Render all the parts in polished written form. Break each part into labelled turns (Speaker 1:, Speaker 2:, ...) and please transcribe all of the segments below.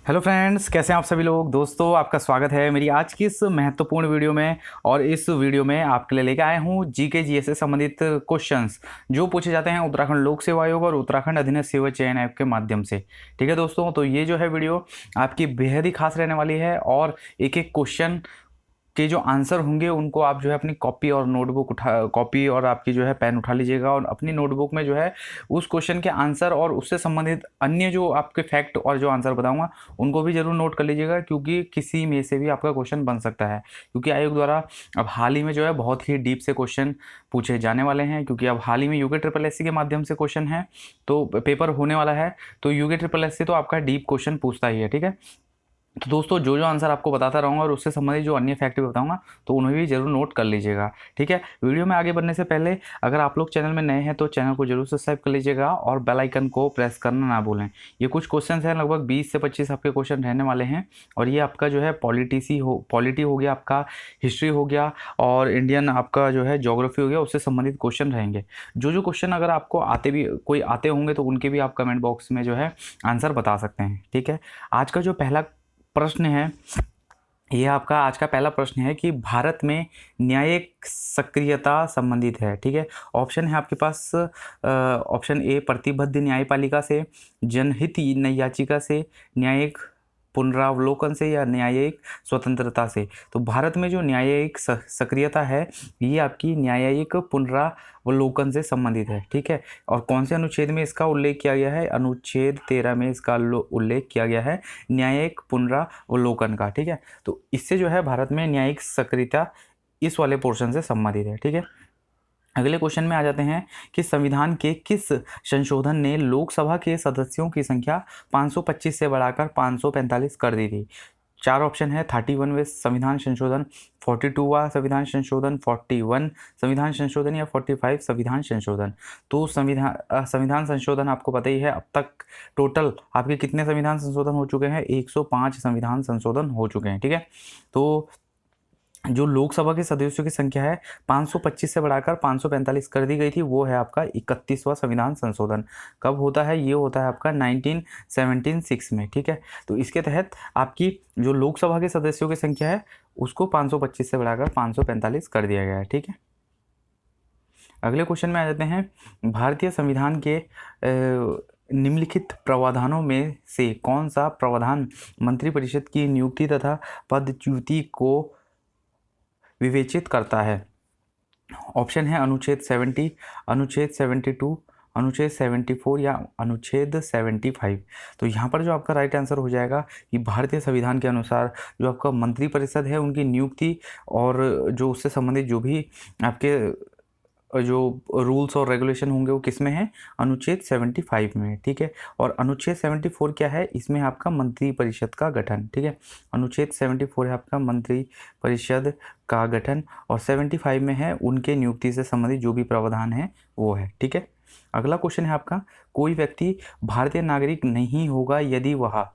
Speaker 1: Hello friends, कैसे हैं आप सभी लोग। दोस्तों, आपका स्वागत है मेरी आज की इस महत्वपूर्ण वीडियो में। और इस वीडियो में आपके लिए लेके आए हूँ जीके जीएस से संबंधित क्वेश्चंस जो पूछे जाते हैं उत्तराखंड लोक सेवा आयोग और उत्तराखंड अधीनस्थ सेवा चयन ऐप के माध्यम से। ठीक है दोस्तों, तो ये जो है वीडियो आपकी बेहद ही खास रहने वाली है और एक एक क्वेश्चन के जो आंसर होंगे उनको आप जो है अपनी कॉपी और नोटबुक कॉपी और आपकी जो है पेन उठा लीजिएगा और अपनी नोटबुक में जो है उस क्वेश्चन के आंसर और उससे संबंधित अन्य जो आपके फैक्ट और जो आंसर बताऊंगा उनको भी जरूर नोट कर लीजिएगा, क्योंकि किसी में से भी आपका क्वेश्चन बन सकता है। क्योंकि आयोग द्वारा अब हाल ही में जो है बहुत ही डीप से क्वेश्चन पूछे जाने वाले हैं, क्योंकि अब हाल ही में यूके ट्रिपल एससी के माध्यम से क्वेश्चन है, तो पेपर होने वाला है। तो यूके ट्रिपल एससी तो आपका डीप क्वेश्चन पूछता ही है। ठीक है, तो दोस्तों जो जो आंसर आपको बताता रहूँगा और उससे संबंधित जो अन्य फैक्ट भी बताऊंगा तो उन्हें भी जरूर नोट कर लीजिएगा। ठीक है, वीडियो में आगे बढ़ने से पहले अगर आप लोग चैनल में नए हैं तो चैनल को जरूर सब्सक्राइब कर लीजिएगा और बेल आइकन को प्रेस करना ना भूलें। ये कुछ क्वेश्चन हैं, लगभग 20 से 25 आपके क्वेश्चन रहने वाले हैं। और ये आपका जो है पॉलिटी हो गया, आपका हिस्ट्री हो गया और इंडियन आपका जो है ज्योग्राफी हो गया, उससे संबंधित क्वेश्चन रहेंगे। जो जो क्वेश्चन अगर आपको कोई आते होंगे तो उनके भी आप कमेंट बॉक्स में जो है आंसर बता सकते हैं। ठीक है, आज का जो पहला प्रश्न है, यह आपका आज का पहला प्रश्न है कि भारत में न्यायिक सक्रियता संबंधित है। ठीक है, ऑप्शन है आपके पास ऑप्शन ए प्रतिबद्ध न्यायपालिका से, जनहित याचिका से, न्यायिक पुनरावलोकन से या न्यायिक स्वतंत्रता से। तो भारत में जो न्यायिक सक्रियता है ये आपकी न्यायिक पुनरावलोकन से संबंधित है। ठीक है, और कौन से अनुच्छेद में इसका उल्लेख किया गया है? अनुच्छेद 13 में इसका उल्लेख किया गया है न्यायिक पुनरावलोकन का। ठीक है, तो इससे जो है भारत में न्यायिक सक्रियता इस वाले पोर्शन से संबंधित है। ठीक है, अगले क्वेश्चन में आ जाते हैं कि संविधान के किस संशोधन ने लोकसभा के सदस्यों की संख्या 525 से बढ़ाकर 545 कर दी थी? चार ऑप्शन है। 31वें संविधान संशोधन, 42वां संविधान संशोधन, 41 संविधान संशोधन या 45 संविधान संशोधन। तो संविधान संशोधन आपको पता ही है, अब तक टोटल आपके कितने संविधान संशोधन हो चुके हैं? 105 संविधान संशोधन हो चुके हैं। ठीक है, तो जो लोकसभा के सदस्यों की संख्या है 525 से बढ़ाकर 545 कर दी गई थी, वो है आपका 31वां संविधान संशोधन। कब होता है? ये होता है आपका 1976 में। ठीक है, तो इसके तहत आपकी जो लोकसभा के सदस्यों की संख्या है उसको 525 से बढ़ाकर 545 कर दिया गया है। ठीक है, अगले क्वेश्चन में आ जाते हैं। भारतीय संविधान के निम्नलिखित प्रावधानों में से कौन सा प्रावधान मंत्रिपरिषद की नियुक्ति तथा पदच्युति को विवेचित करता है? ऑप्शन है अनुच्छेद 70, अनुच्छेद 72, अनुच्छेद 74 या अनुच्छेद 75। तो यहाँ पर जो आपका राइट आंसर हो जाएगा कि भारतीय संविधान के अनुसार जो आपका मंत्रिपरिषद है उनकी नियुक्ति और जो उससे संबंधित जो भी आपके जो रूल्स और रेगुलेशन होंगे वो किस में है? अनुच्छेद 75 में। ठीक है, और अनुच्छेद 74 क्या है? इसमें आपका मंत्री परिषद का गठन। ठीक है, अनुच्छेद 74 है आपका मंत्री परिषद का गठन और 75 में है उनके नियुक्ति से संबंधित जो भी प्रावधान है वो है। ठीक है, अगला क्वेश्चन है आपका, कोई व्यक्ति भारतीय नागरिक नहीं होगा यदि वह,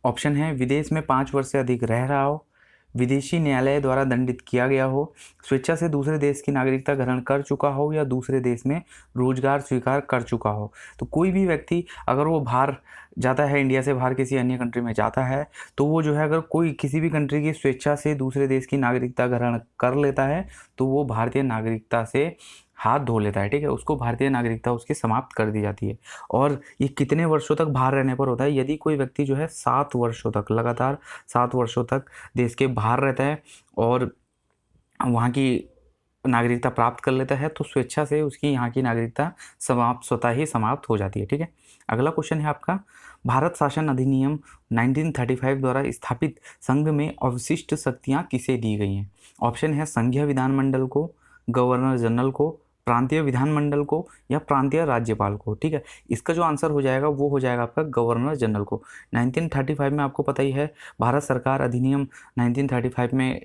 Speaker 1: ऑप्शन है विदेश में 5 वर्ष से अधिक रह रहा हो, विदेशी न्यायालय द्वारा दंडित किया गया हो, स्वेच्छा से दूसरे देश की नागरिकता ग्रहण कर चुका हो या दूसरे देश में रोजगार स्वीकार कर चुका हो। तो कोई भी व्यक्ति अगर वो बाहर जाता है, इंडिया से बाहर किसी अन्य कंट्री में जाता है, तो वो जो है अगर कोई किसी भी कंट्री की स्वेच्छा से दूसरे देश की नागरिकता ग्रहण कर लेता है तो वो भारतीय नागरिकता से हाथ धो लेता है। ठीक है, उसको भारतीय नागरिकता उसकी समाप्त कर दी जाती है। और ये कितने वर्षों तक बाहर रहने पर होता है? यदि कोई व्यक्ति जो है 7 वर्षों तक, लगातार 7 वर्षों तक देश के बाहर रहता है और वहाँ की नागरिकता प्राप्त कर लेता है तो स्वेच्छा से उसकी यहाँ की नागरिकता स्वतः ही समाप्त हो जाती है। ठीक है, अगला क्वेश्चन है आपका, भारत शासन अधिनियम 1935 द्वारा स्थापित संघ में अवशिष्ट शक्तियाँ किसे दी गई हैं? ऑप्शन है संघीय विधानमंडल को, गवर्नर जनरल को, प्रांतीय विधानमंडल को या प्रांतीय राज्यपाल को। ठीक है, इसका जो आंसर हो जाएगा वो हो जाएगा आपका गवर्नर जनरल को। 1935 में आपको पता ही है भारत सरकार अधिनियम 1935 में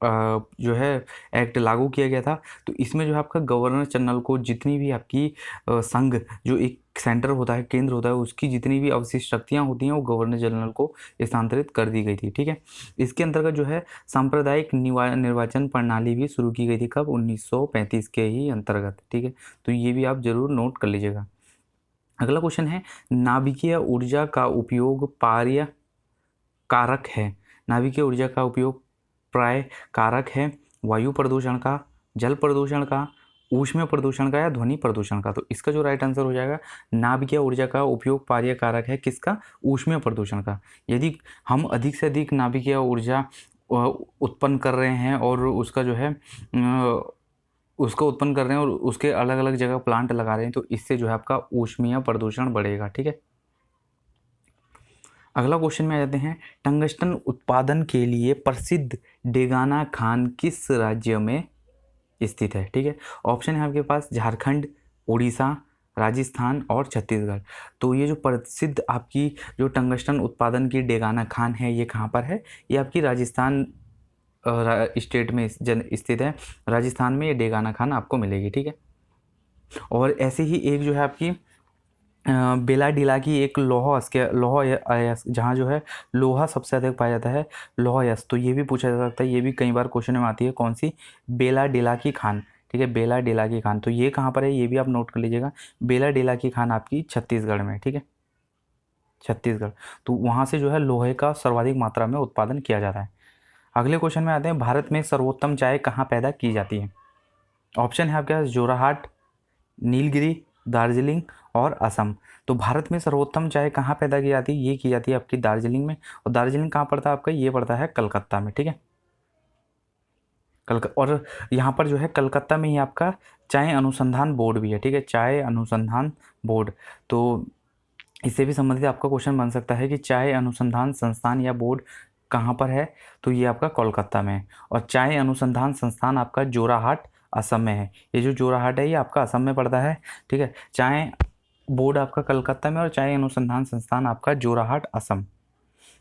Speaker 1: जो है एक्ट लागू किया गया था। तो इसमें जो है आपका गवर्नर जनरल को जितनी भी आपकी संघ जो एक सेंटर होता है, केंद्र होता है, उसकी जितनी भी अवशिष्ट शक्तियाँ होती हैं वो गवर्नर जनरल को स्थानांतरित कर दी गई थी। ठीक है, इसके अंतर्गत जो है सांप्रदायिक निर्वाचन प्रणाली भी शुरू की गई थी। कब? 1935 के ही अंतर्गत। ठीक है, तो ये भी आप जरूर नोट कर लीजिएगा। अगला क्वेश्चन है, नाभिकीय ऊर्जा का उपयोग प्राय कारक है। नाभिकीय ऊर्जा का उपयोग प्राय कारक है वायु प्रदूषण का, जल प्रदूषण का, ऊष्मीय प्रदूषण का या ध्वनि प्रदूषण का। तो इसका जो राइट आंसर हो जाएगा, नाभिकीय ऊर्जा का उपयोग प्राय कारक है किसका, ऊष्मीय प्रदूषण का। यदि हम अधिक से अधिक नाभिकीय ऊर्जा उत्पन्न कर रहे हैं और उसका जो है उसको उत्पन्न कर रहे हैं और उसके अलग अलग जगह प्लांट लगा रहे हैं, तो इससे जो है आपका ऊष्मीय प्रदूषण बढ़ेगा। ठीक है, अगला क्वेश्चन में आ जाते हैं, टंगस्टन उत्पादन के लिए प्रसिद्ध डेगाना खान किस राज्य में स्थित है। ठीक है, ऑप्शन है आपके पास झारखंड, उड़ीसा, राजस्थान और छत्तीसगढ़। तो ये जो प्रसिद्ध आपकी जो टंगस्टन उत्पादन की डेगाना खान है, ये कहाँ पर है, ये आपकी राजस्थान स्टेट में स्थित है। राजस्थान में ये डेगाना खान आपको मिलेगी। ठीक है, और ऐसे ही एक जो है आपकी बेलाडीला की एक जहाँ जो है लोहा सबसे अधिक पाया जाता है, लोहा यस। तो ये भी पूछा जा सकता है, ये भी कई बार क्वेश्चन में आती है, कौन सी, बेलाडीला की खान। ठीक है, बेलाडीला की खान, तो ये कहाँ पर है, ये भी आप नोट कर लीजिएगा। बेलाडीला की खान आपकी छत्तीसगढ़ में। ठीक है, छत्तीसगढ़, तो वहाँ से जो है लोहे का सर्वाधिक मात्रा में उत्पादन किया जाता है। अगले क्वेश्चन में आते हैं, भारत में सर्वोत्तम चाय कहाँ पैदा की जाती है। ऑप्शन है आपके पास जोरहाट, नीलगिरी, दार्जिलिंग और असम। तो भारत में सर्वोत्तम चाय कहाँ पैदा की जाती है, ये की जाती है आपकी दार्जिलिंग में। और दार्जिलिंग कहाँ पड़ता है आपका, ये पड़ता है कलकत्ता में। ठीक है, और यहाँ पर जो है कलकत्ता में ही आपका चाय अनुसंधान बोर्ड भी है। ठीक है, चाय अनुसंधान बोर्ड, तो इससे भी संबंधित आपका क्वेश्चन बन सकता है कि चाय अनुसंधान संस्थान या बोर्ड कहाँ पर है, तो ये आपका कोलकाता में है। और चाय अनुसंधान संस्थान आपका जोराहाट असम में है। ये जो जोराहाट है ये आपका असम में पड़ता है। ठीक है, चाय बोर्ड आपका कलकत्ता में और चाय अनुसंधान संस्थान आपका जोराहाट असम।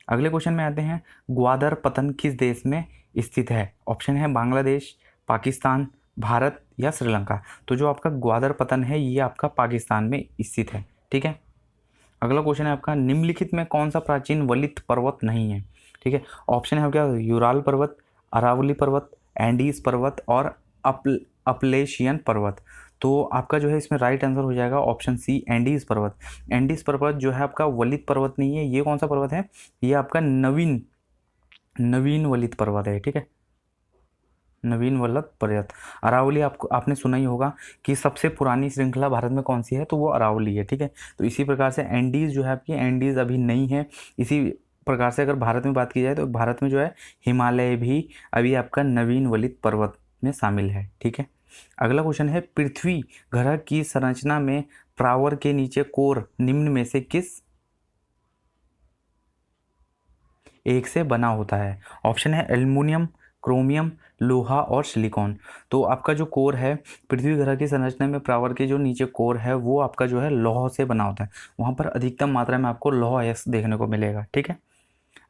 Speaker 1: अगले क्वेश्चन में आते हैं, ग्वादर पतन किस देश में स्थित है। ऑप्शन है बांग्लादेश, पाकिस्तान, भारत या श्रीलंका। तो जो आपका ग्वादर पतन है ये आपका पाकिस्तान में स्थित है। ठीक है, अगला क्वेश्चन है आपका, निम्नलिखित में कौन सा प्राचीन वलित पर्वत नहीं है। ठीक है, ऑप्शन है क्या, यूराल पर्वत, अरावली पर्वत, एंडीज पर्वत और अपलेशियन पर्वत। तो आपका जो है इसमें राइट आंसर हो जाएगा ऑप्शन सी, एंडीज पर्वत। एंडीज पर्वत जो है आपका वलित पर्वत नहीं है। ये कौन सा पर्वत है, ये आपका नवीन वलित पर्वत है। ठीक है, नवीन वल्लभ पर्वत। अरावली आपने सुना ही होगा कि सबसे पुरानी श्रृंखला भारत में कौन सी है, तो वो अरावली है। ठीक है, तो इसी प्रकार से एंडीज जो है आपकी, एंडीज अभी नहीं है। इसी प्रकार से अगर भारत में बात की जाए तो भारत में जो है हिमालय भी अभी आपका नवीन वलित पर्वत में शामिल है। ठीक है, अगला क्वेश्चन है, पृथ्वी ग्रह की संरचना में प्रावर के नीचे कोर निम्न में से किस एक से बना होता है। ऑप्शन है एल्युमिनियम, क्रोमियम, लोहा और सिलिकॉन। तो आपका जो कोर है पृथ्वी ग्रह की संरचना में, प्रावर के जो नीचे कोर है वो आपका जो है लौह से बना होता है। वहाँ पर अधिकतम मात्रा में आपको लौह अयस्क देखने को मिलेगा। ठीक है,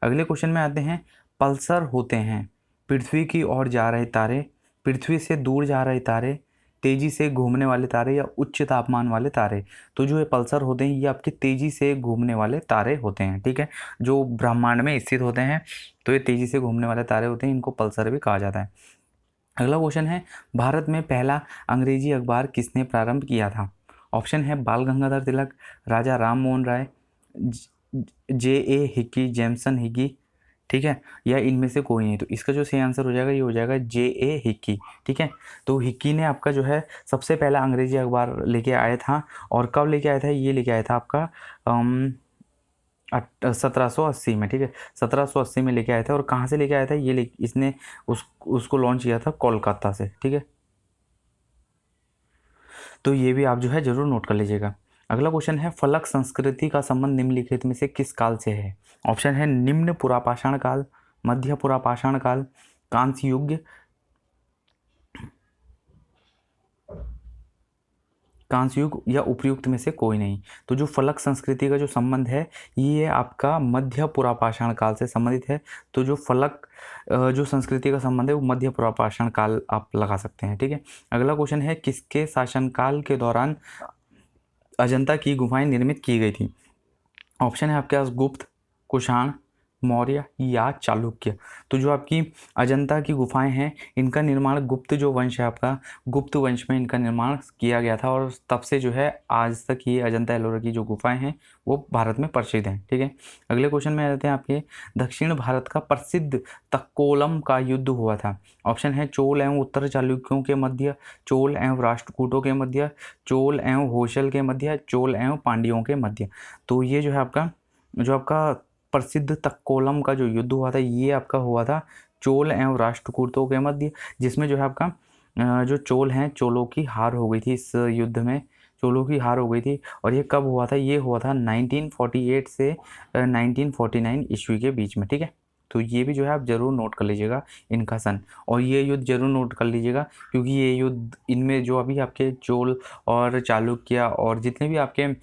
Speaker 1: अगले क्वेश्चन में आते हैं, पल्सर होते हैं पृथ्वी की ओर जा रहे तारे, पृथ्वी से दूर जा रहे तारे, तेजी से घूमने वाले तारे या उच्च तापमान वाले तारे। तो जो ये पल्सर होते हैं ये आपके तेजी से घूमने वाले तारे होते हैं। ठीक है, जो ब्रह्मांड में स्थित होते हैं तो ये तेजी से घूमने वाले तारे होते हैं, इनको पल्सर भी कहा जाता है। अगला क्वेश्चन है, भारत में पहला अंग्रेजी अखबार किसने प्रारंभ किया था। ऑप्शन है Bal Gangadhar Tilak, Raja Ram Mohan Roy, J.A. Hicky, Jameson Hicky. ठीक है, या इनमें से कोई नहीं। तो इसका जो सही आंसर हो जाएगा ये हो जाएगा J.A. हिक्की। ठीक है, तो हिक्की ने आपका जो है सबसे पहला अंग्रेजी अखबार लेके आया था। और कब लेके आया था, ये लेके आया था आपका 1780 में। ठीक है, 1780 में लेके आया था। और कहाँ से लेके आया था, इसने उसको लॉन्च किया था कोलकाता से। ठीक है, तो ये भी आप जो है जरूर नोट कर लीजिएगा। अगला क्वेश्चन है, फलक संस्कृति का संबंध निम्नलिखित में से किस काल से है। ऑप्शन है निम्न पुरापाषाण काल, मध्य पुरापाषाण काल, कांस्य युग, या उपयुक्त में से कोई नहीं। तो जो फलक संस्कृति का जो संबंध है ये आपका मध्य पुरापाषाण काल से संबंधित है। तो जो फलक जो संस्कृति का संबंध है वो मध्य पुरापाषाण काल आप लगा सकते हैं। ठीक है, अगला क्वेश्चन है, किसके शासनकाल के दौरान अजंता की गुफाएं निर्मित की गई थी। ऑप्शन है आपके पास गुप्त, कुषाण, मौर्य या चालुक्य। तो जो आपकी अजंता की गुफाएं हैं इनका निर्माण गुप्त जो वंश है आपका, गुप्त वंश में इनका निर्माण किया गया था और तब से जो है आज तक ये अजंता एलोरा की जो गुफाएं हैं वो भारत में प्रसिद्ध हैं। ठीक है, अगले क्वेश्चन में आ जाते हैं आपके। दक्षिण भारत का प्रसिद्ध तक्कोलम का युद्ध हुआ था। ऑप्शन है चोल एवं उत्तर चालुक्यों के मध्य, चोल एवं राष्ट्रकूटों के मध्य, चोल एवं होयसल के मध्य, चोल एवं पांड्यों के मध्य। तो ये जो है आपका प्रसिद्ध तक्कोलम का जो युद्ध हुआ था ये आपका हुआ था चोल एवं राष्ट्रकूटों के मध्य, जिसमें जो है आपका जो चोल हैं चोलों की हार हो गई थी। इस युद्ध में चोलों की हार हो गई थी और ये कब हुआ था, ये हुआ था 1948 से 1949 ईस्वी के बीच में। ठीक है, तो ये भी जो है आप जरूर नोट कर लीजिएगा इनका सन, और ये युद्ध जरूर नोट कर लीजिएगा क्योंकि ये युद्ध इनमें जो अभी आपके चोल और चालुक्य और जितने भी आपके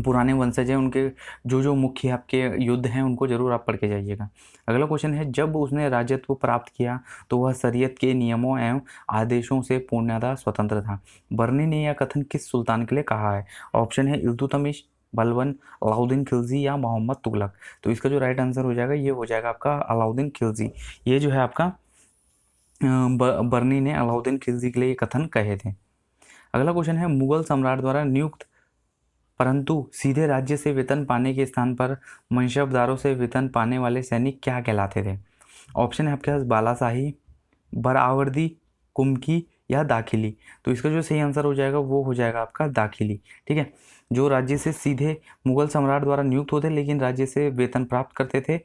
Speaker 1: पुराने वंशज हैं उनके जो जो मुख्य आपके युद्ध हैं उनको जरूर आप पढ़ के जाइएगा। अगला क्वेश्चन है, जब उसने राज्यत्व प्राप्त किया तो वह शरीयत के नियमों एवं आदेशों से पूर्णतः स्वतंत्र था। बर्नी ने यह कथन किस सुल्तान के लिए कहा है? ऑप्शन है इल्तुतमिश, बलबन, अलाउद्दीन खिलजी या मोहम्मद तुगलक। तो इसका जो राइट आंसर हो जाएगा ये हो जाएगा आपका अलाउद्दीन खिलजी। ये जो है आपका बर्नी ने अलाउद्दीन खिलजी के लिए ये कथन कहे थे। अगला क्वेश्चन है, मुगल सम्राट द्वारा नियुक्त परंतु सीधे राज्य से वेतन पाने के स्थान पर मनसबदारों से वेतन पाने वाले सैनिक क्या कहलाते थे? ऑप्शन है आपके पास बालाशाही, बरावर्दी, कुमकी या दाखिली। तो इसका जो सही आंसर हो जाएगा वो हो जाएगा आपका दाखिली। ठीक है, जो राज्य से सीधे मुगल सम्राट द्वारा नियुक्त होते लेकिन राज्य से वेतन प्राप्त करते थे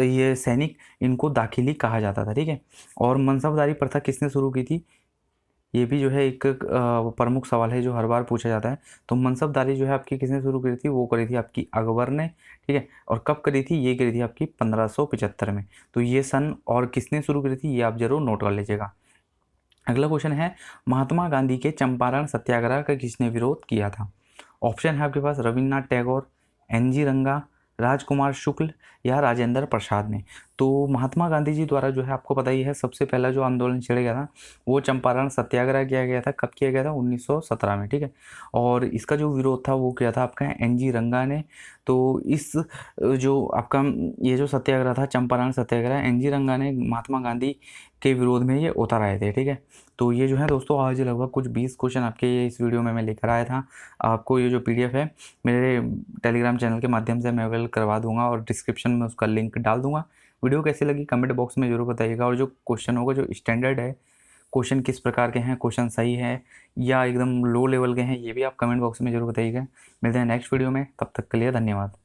Speaker 1: ये सैनिक, इनको दाखिली कहा जाता था। ठीक है, और मनसबदारी प्रथा किसने शुरू की थी? ये भी जो है एक प्रमुख सवाल है जो हर बार पूछा जाता है। तो मनसबदारी जो है आपकी किसने शुरू करी थी? वो करी थी आपकी अकबर ने। ठीक है, और कब करी थी? ये करी थी आपकी 1575 में। तो ये सन और किसने शुरू करी थी ये आप जरूर नोट कर लीजिएगा। अगला क्वेश्चन है, महात्मा गांधी के चंपारण सत्याग्रह का किसने विरोध किया था? ऑप्शन है आपके पास रविन्द्रनाथ टैगोर, एनजी रंगा, राजकुमार शुक्ल या राजेंद्र प्रसाद ने। तो महात्मा गांधी जी द्वारा जो है आपको पता ही है सबसे पहला जो आंदोलन छेड़ा गया था वो चंपारण सत्याग्रह किया गया था। कब किया गया था? 1917 में। ठीक है, और इसका जो विरोध था वो किया था आपका एनजी रंगा ने। तो इस जो आपका ये जो सत्याग्रह था चंपारण सत्याग्रह, एनजी रंगा ने महात्मा गांधी के विरोध में ये उतर आए थे। ठीक है, तो ये जो है दोस्तों आज लगभग कुछ 20 क्वेश्चन आपके इस वीडियो में मैं लेकर आया था। आपको ये जो PDF है मेरे टेलीग्राम चैनल के माध्यम से मैं अवेलेबल करवा दूंगा और डिस्क्रिप्शन में उसका लिंक डाल दूंगा। वीडियो कैसी लगी कमेंट बॉक्स में जरूर बताइएगा, और जो क्वेश्चन होगा जो स्टैंडर्ड है, क्वेश्चन किस प्रकार के हैं, क्वेश्चन सही है या एकदम लो लेवल के हैं, ये भी आप कमेंट बॉक्स में जरूर बताइएगा। मिलते हैं नेक्स्ट वीडियो में, तब तक के लिए धन्यवाद।